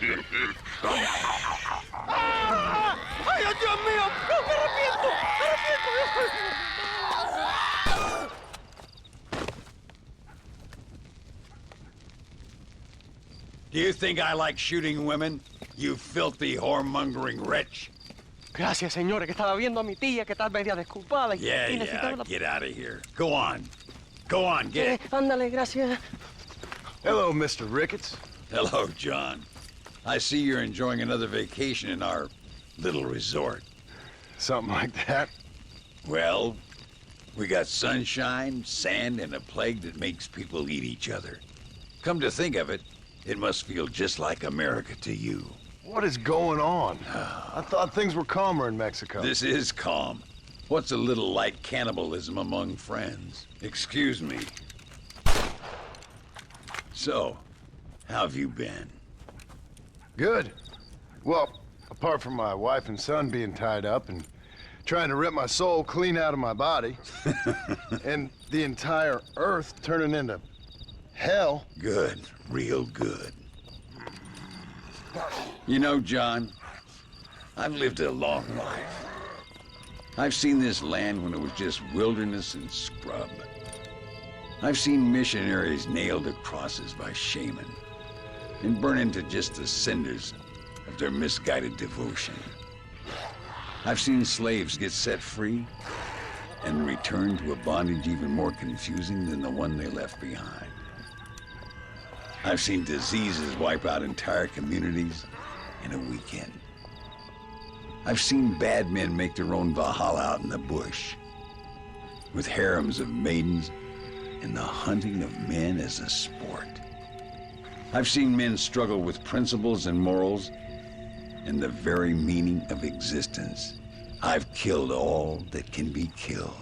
¡Ay, Dios mío! ¡No, me arrepiento! ¡Me arrepiento! Do you think I like shooting women? You filthy, whoremongering wretch. Gracias, señores, que estaba viendo a mi tía que está media desculpada y necesitaba la... Get out of here. Go on. Go on, get it. Ándale, gracias. Hello, Mr. Ricketts. Hello, John. I see you're enjoying another vacation in our little resort. Something like that. Well, we got sunshine, sand, and a plague that makes people eat each other. Come to think of it, it must feel just like America to you. What is going on? I thought things were calmer in Mexico. This is calm. What's a little light cannibalism among friends? Excuse me. So, how have you been? Good. Well, apart from my wife and son being tied up and trying to rip my soul clean out of my body, and the entire Earth turning into hell. Good. Real good. You know, John, I've lived a long life. I've seen this land when it was just wilderness and scrub. I've seen missionaries nailed to crosses by shaman and burn into just the cinders of their misguided devotion. I've seen slaves get set free and return to a bondage even more confusing than the one they left behind. I've seen diseases wipe out entire communities in a weekend. I've seen bad men make their own Valhalla out in the bush, with harems of maidens and the hunting of men as a sport. I've seen men struggle with principles and morals and the very meaning of existence. I've killed all that can be killed.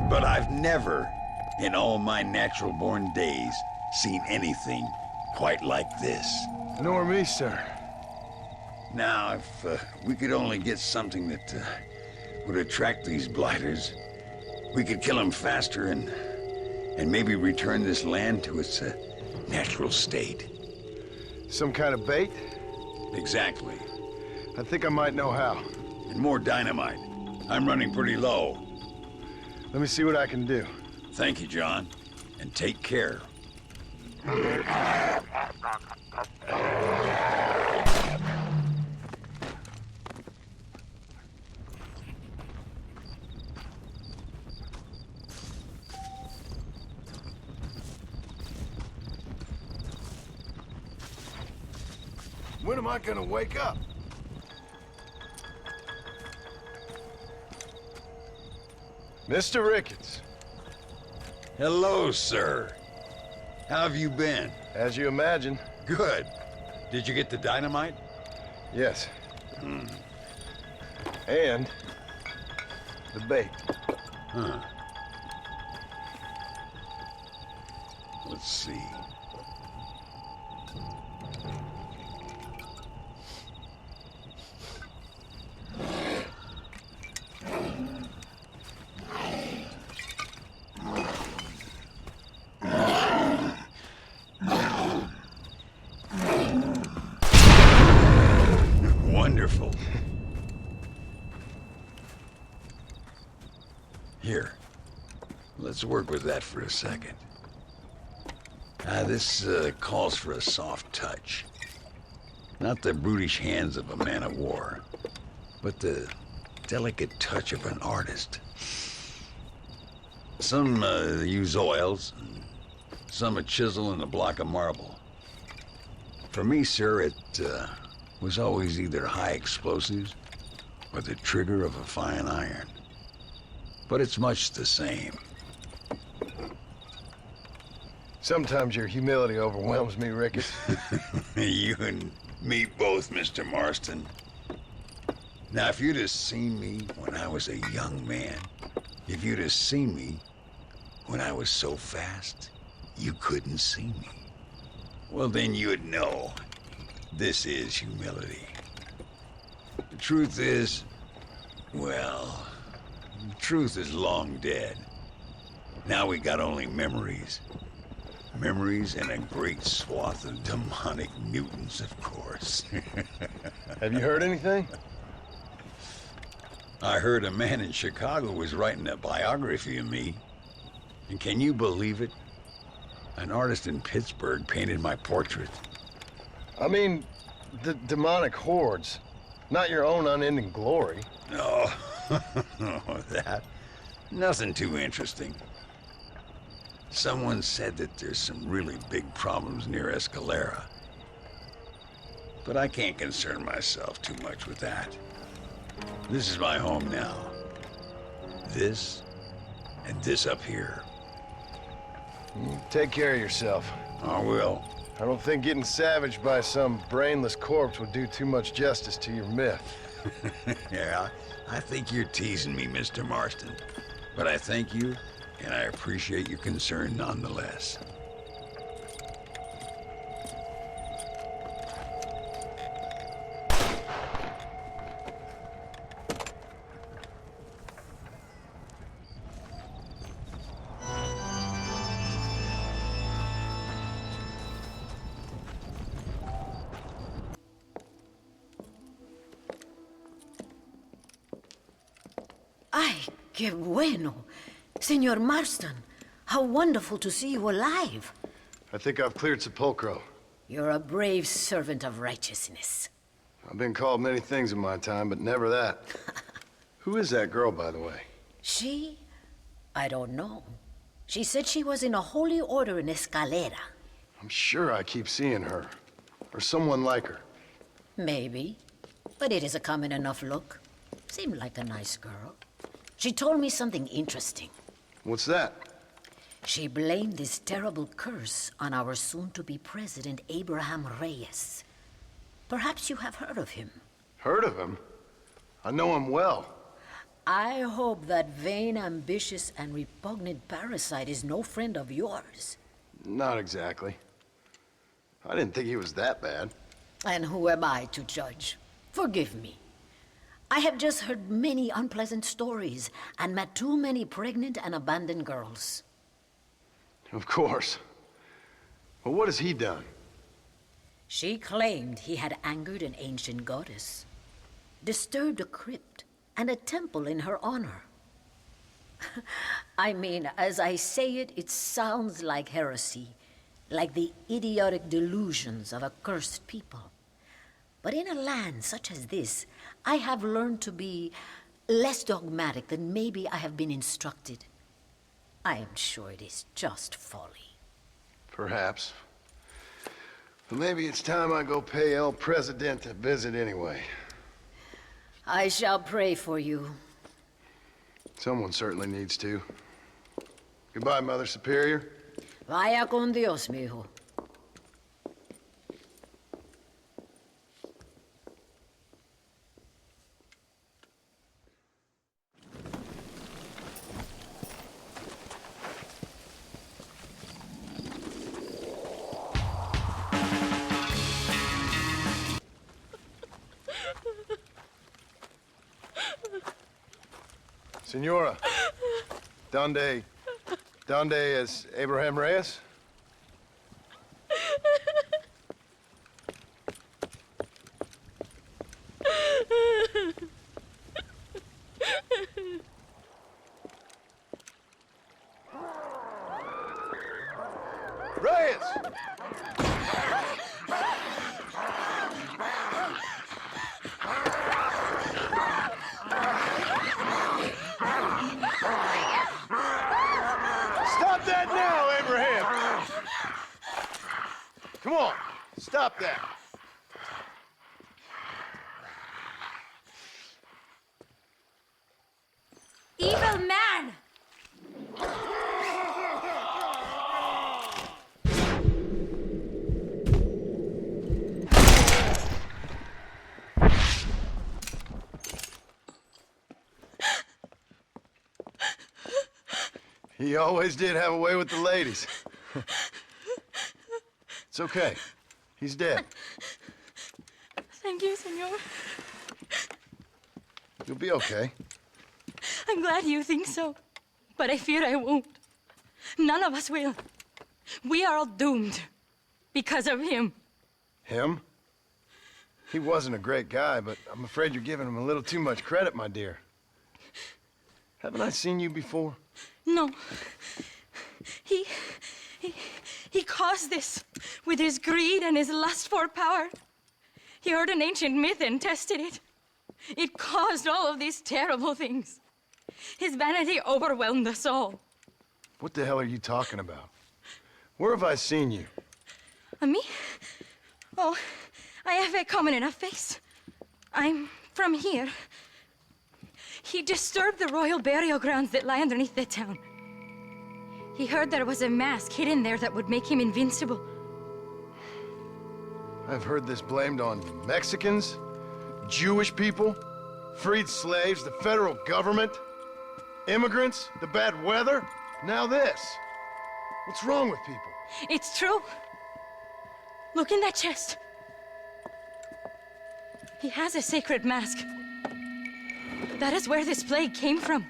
But I've never, in all my natural-born days, seen anything quite like this. Nor me, sir. Now, if we could only get something that would attract these blighters, we could kill them faster and maybe return this land to its natural state. Some kind of bait? Exactly. I think I might know how. And more dynamite. I'm running pretty low. Let me see what I can do. Thank you, John. And take care. When am I gonna wake up? Mr. Ricketts. Hello, sir. How have you been? As you imagine. Good. Did you get the dynamite? Yes. And the bait. Huh. Let's see. Wonderful. Here, let's work with that for a second. This calls for a soft touch. Not the brutish hands of a man of war, but the delicate touch of an artist. Some use oils, some a chisel and a block of marble. For me, sir, it was always either high explosives or the trigger of a fine iron. But it's much the same. Sometimes your humility overwhelms me, Ricketts. You and me both, Mr. Marston. Now, if you'd have seen me when I was a young man, if you'd have seen me when I was so fast, you couldn't see me. Well, then you'd know this is humility. The truth is, well, the truth is long dead. Now we got only memories. Memories and a great swath of demonic mutants, of course. Have you heard anything? I heard a man in Chicago was writing a biography of me. And can you believe it? An artist in Pittsburgh painted my portrait. I mean, the demonic hordes. Not your own unending glory. No, that. Nothing too interesting. Someone said that there's some really big problems near Escalera. But I can't concern myself too much with that. This is my home now. This, and this up here. Take care of yourself. I will. I don't think getting savaged by some brainless corpse would do too much justice to your myth. Yeah, I think you're teasing me, Mr. Marston. But I thank you, and I appreciate your concern nonetheless. Ay, qué bueno. Senor Marston, how wonderful to see you alive. I think I've cleared Sepulcro. You're a brave servant of righteousness. I've been called many things in my time, but never that. Who is that girl, by the way? She? I don't know. She said she was in a holy order in Escalera. I'm sure I keep seeing her. Or someone like her. Maybe. But it is a common enough look. Seemed like a nice girl. She told me something interesting. What's that? She blamed this terrible curse on our soon-to-be president, Abraham Reyes. Perhaps you have heard of him. Heard of him? I know him well. I hope that vain, ambitious, and repugnant parasite is no friend of yours. Not exactly. I didn't think he was that bad. And who am I to judge? Forgive me. I have just heard many unpleasant stories and met too many pregnant and abandoned girls. Of course. But what has he done? She claimed he had angered an ancient goddess, disturbed a crypt and a temple in her honor. I mean, as I say it, it sounds like heresy, like the idiotic delusions of a cursed people. But in a land such as this, I have learned to be less dogmatic than maybe I have been instructed. I am sure it is just folly. Perhaps. But maybe it's time I go pay El Presidente a visit anyway. I shall pray for you. Someone certainly needs to. Goodbye, Mother Superior. Vaya con Dios, mijo. Senora, donde es Abraham Reyes? Reyes! Stop that now, Abraham! Come on, stop that. Evil man! He always did have a way with the ladies. It's okay. He's dead. Thank you, senor. You'll be okay. I'm glad you think so, but I fear I won't. None of us will. We are all doomed because of him. Him? He wasn't a great guy, but I'm afraid you're giving him a little too much credit, my dear. Haven't I seen you before? No. He caused this with his greed and his lust for power. He heard an ancient myth and tested it. It caused all of these terrible things. His vanity overwhelmed us all. What the hell are you talking about? Where have I seen you? Me? Oh, I have a common enough face. I'm from here. He disturbed the royal burial grounds that lie underneath the town. He heard there was a mask hidden there that would make him invincible. I've heard this blamed on Mexicans, Jewish people, freed slaves, the federal government, immigrants, the bad weather, now this. What's wrong with people? It's true. Look in that chest. He has a sacred mask. That is where this plague came from.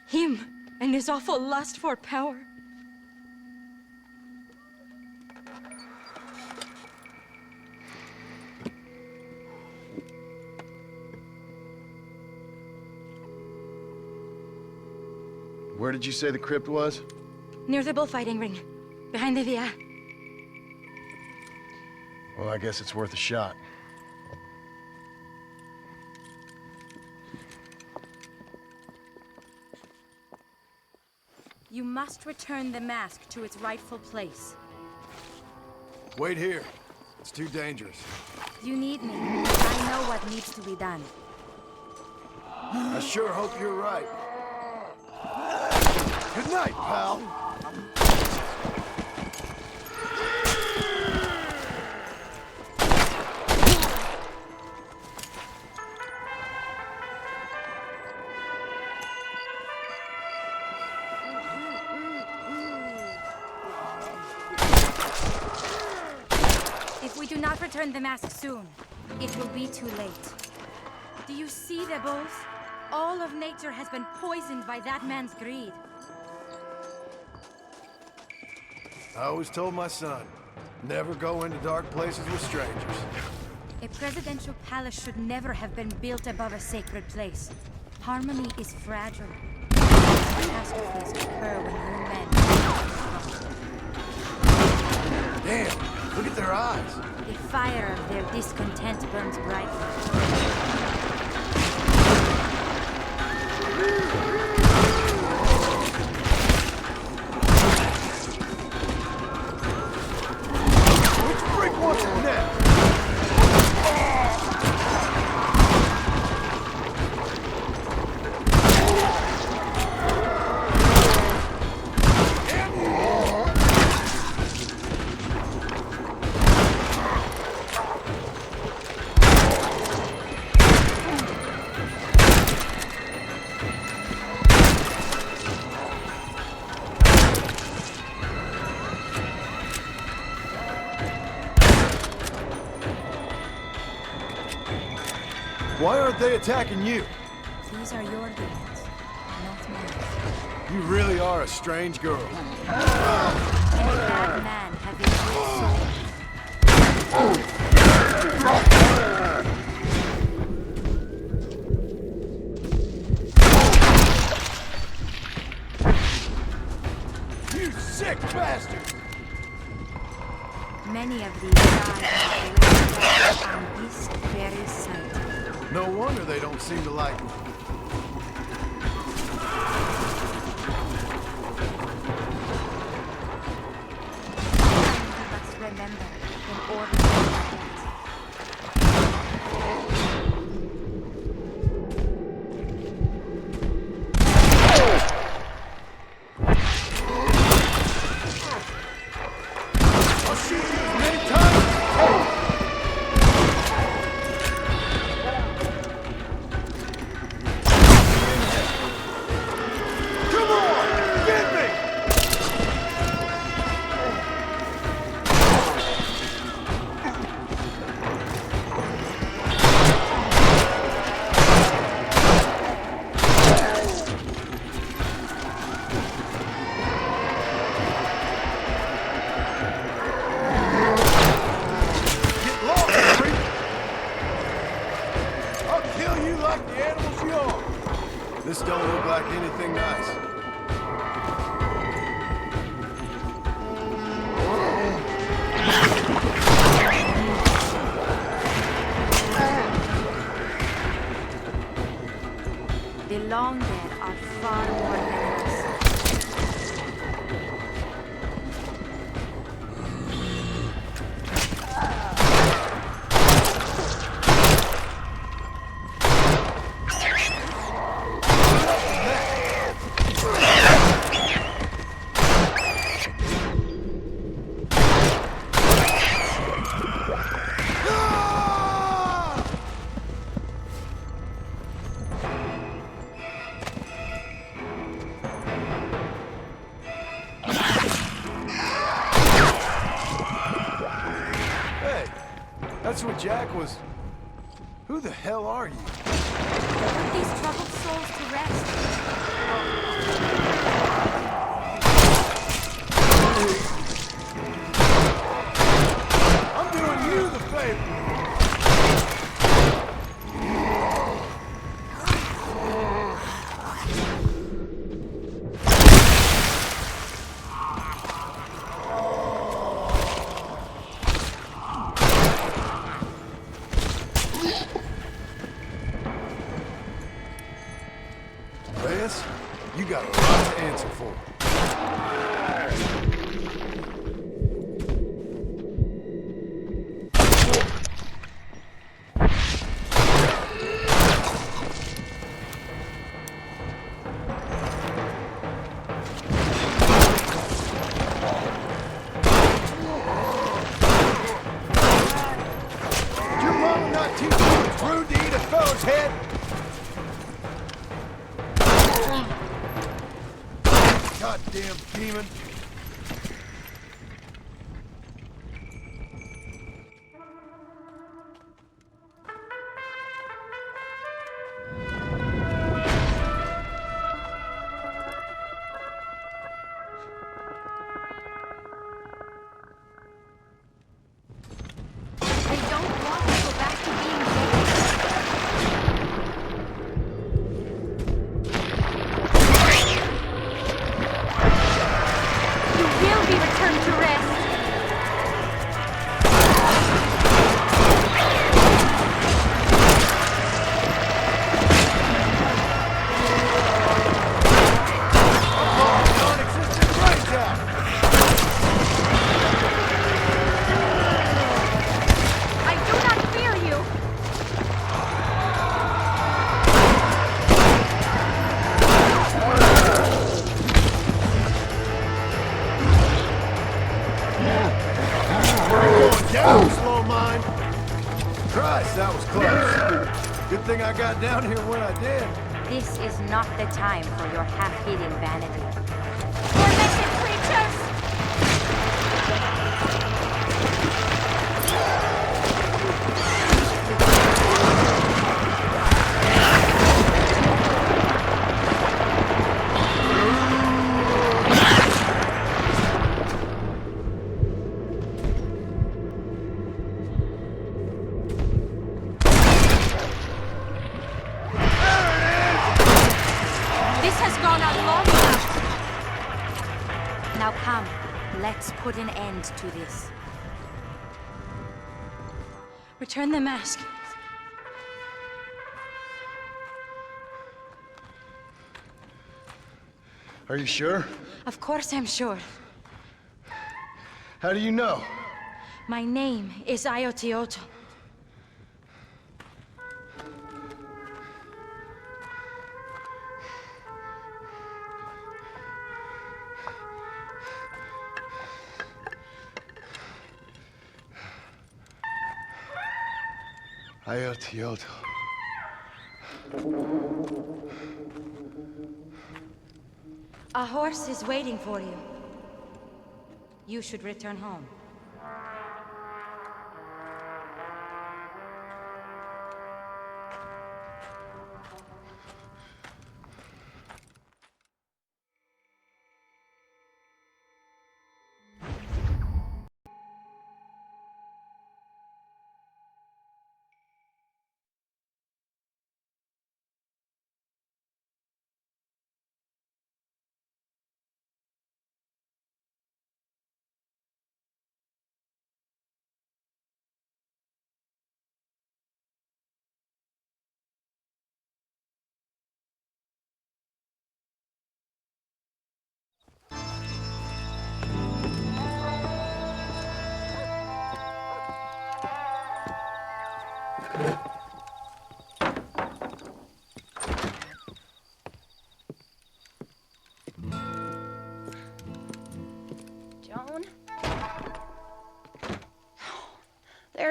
Him and his awful lust for power. Where did you say the crypt was? Near the bullfighting ring, behind the villa. Well, I guess it's worth a shot. You must return the mask to its rightful place. Wait here. It's too dangerous. You need me. I know what needs to be done. I sure hope you're right. Good night, pal. If we do not return the mask soon, it will be too late. Do you see the bulls? All of nature has been poisoned by that man's greed. I always told my son, never go into dark places with strangers. A presidential palace should never have been built above a sacred place. Harmony is fragile. Catastrophes occur when new men... Damn, look at their eyes. The fire of their discontent burns brightly. Which brick wants it next? Why aren't they attacking you? These are your demons, not mine. You really are a strange girl. And a bad man having good soul. You sick bastard! Many of these die on this very site. No wonder they don't seem to like me. You must remember in order to forget. I'll shoot you as many times. Come on, get me! I'll kill you like the animals you are. This don't look like anything nice. The long dead are far more venomous. That's what Jack was... Who the hell are you? Put these troubled souls to rest. I'm doing you the favor. You got a lot to answer for. Did your mama not teach you it's rude to eat a fellow's head? Goddamn demon. I don't want to go back to being You will be returned to rest. Non-existent brains out. I do not fear you. Going down, slow mind. Christ, that was close. Good thing I got down here when I did. This is not the time for your half-hidden vanity. Tormented creatures! This has gone on long enough. Now come, let's put an end to this. Return the mask. Are you sure? Of course I'm sure. How do you know? My name is Ayotioto. Ayotioto. A horse is waiting for you. You should return home.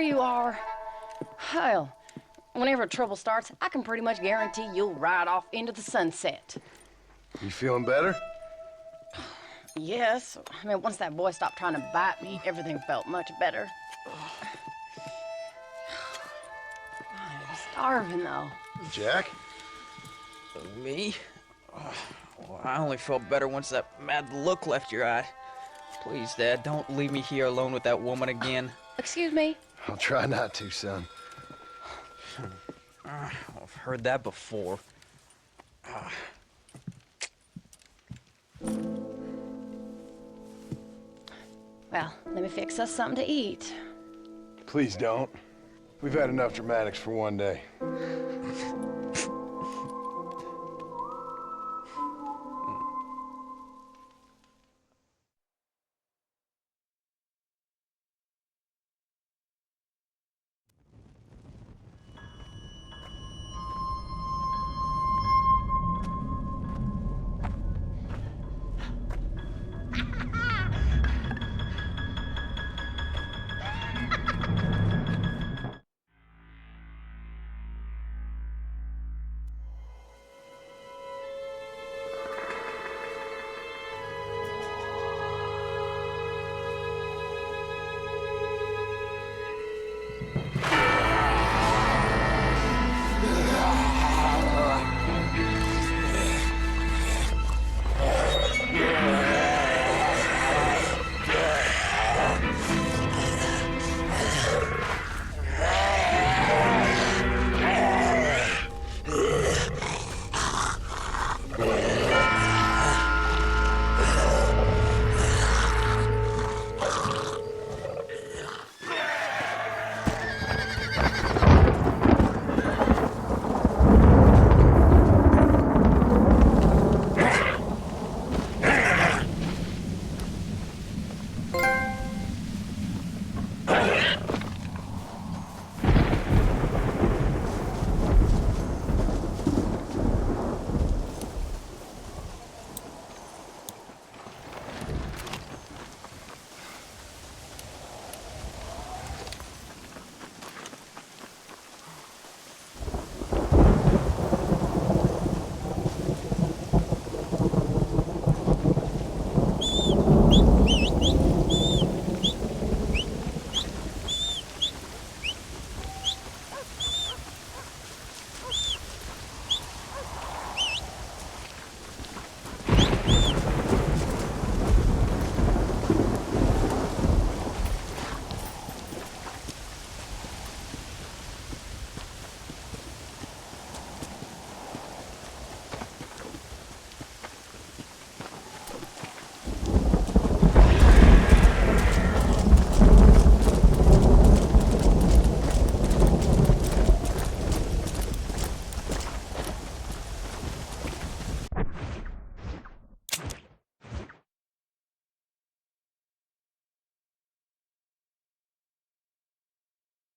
you are. Hell, whenever trouble starts, I can pretty much guarantee you'll ride off into the sunset. You feeling better? Yes. I mean, once that boy stopped trying to bite me, everything felt much better. I'm starving, though. Jack? Me? Well, I only felt better once that mad look left your eye. Please, Dad, don't leave me here alone with that woman again. Excuse me? I'll try not to, son. I've heard that before. Well, let me fix us something to eat. Please don't. We've had enough dramatics for one day.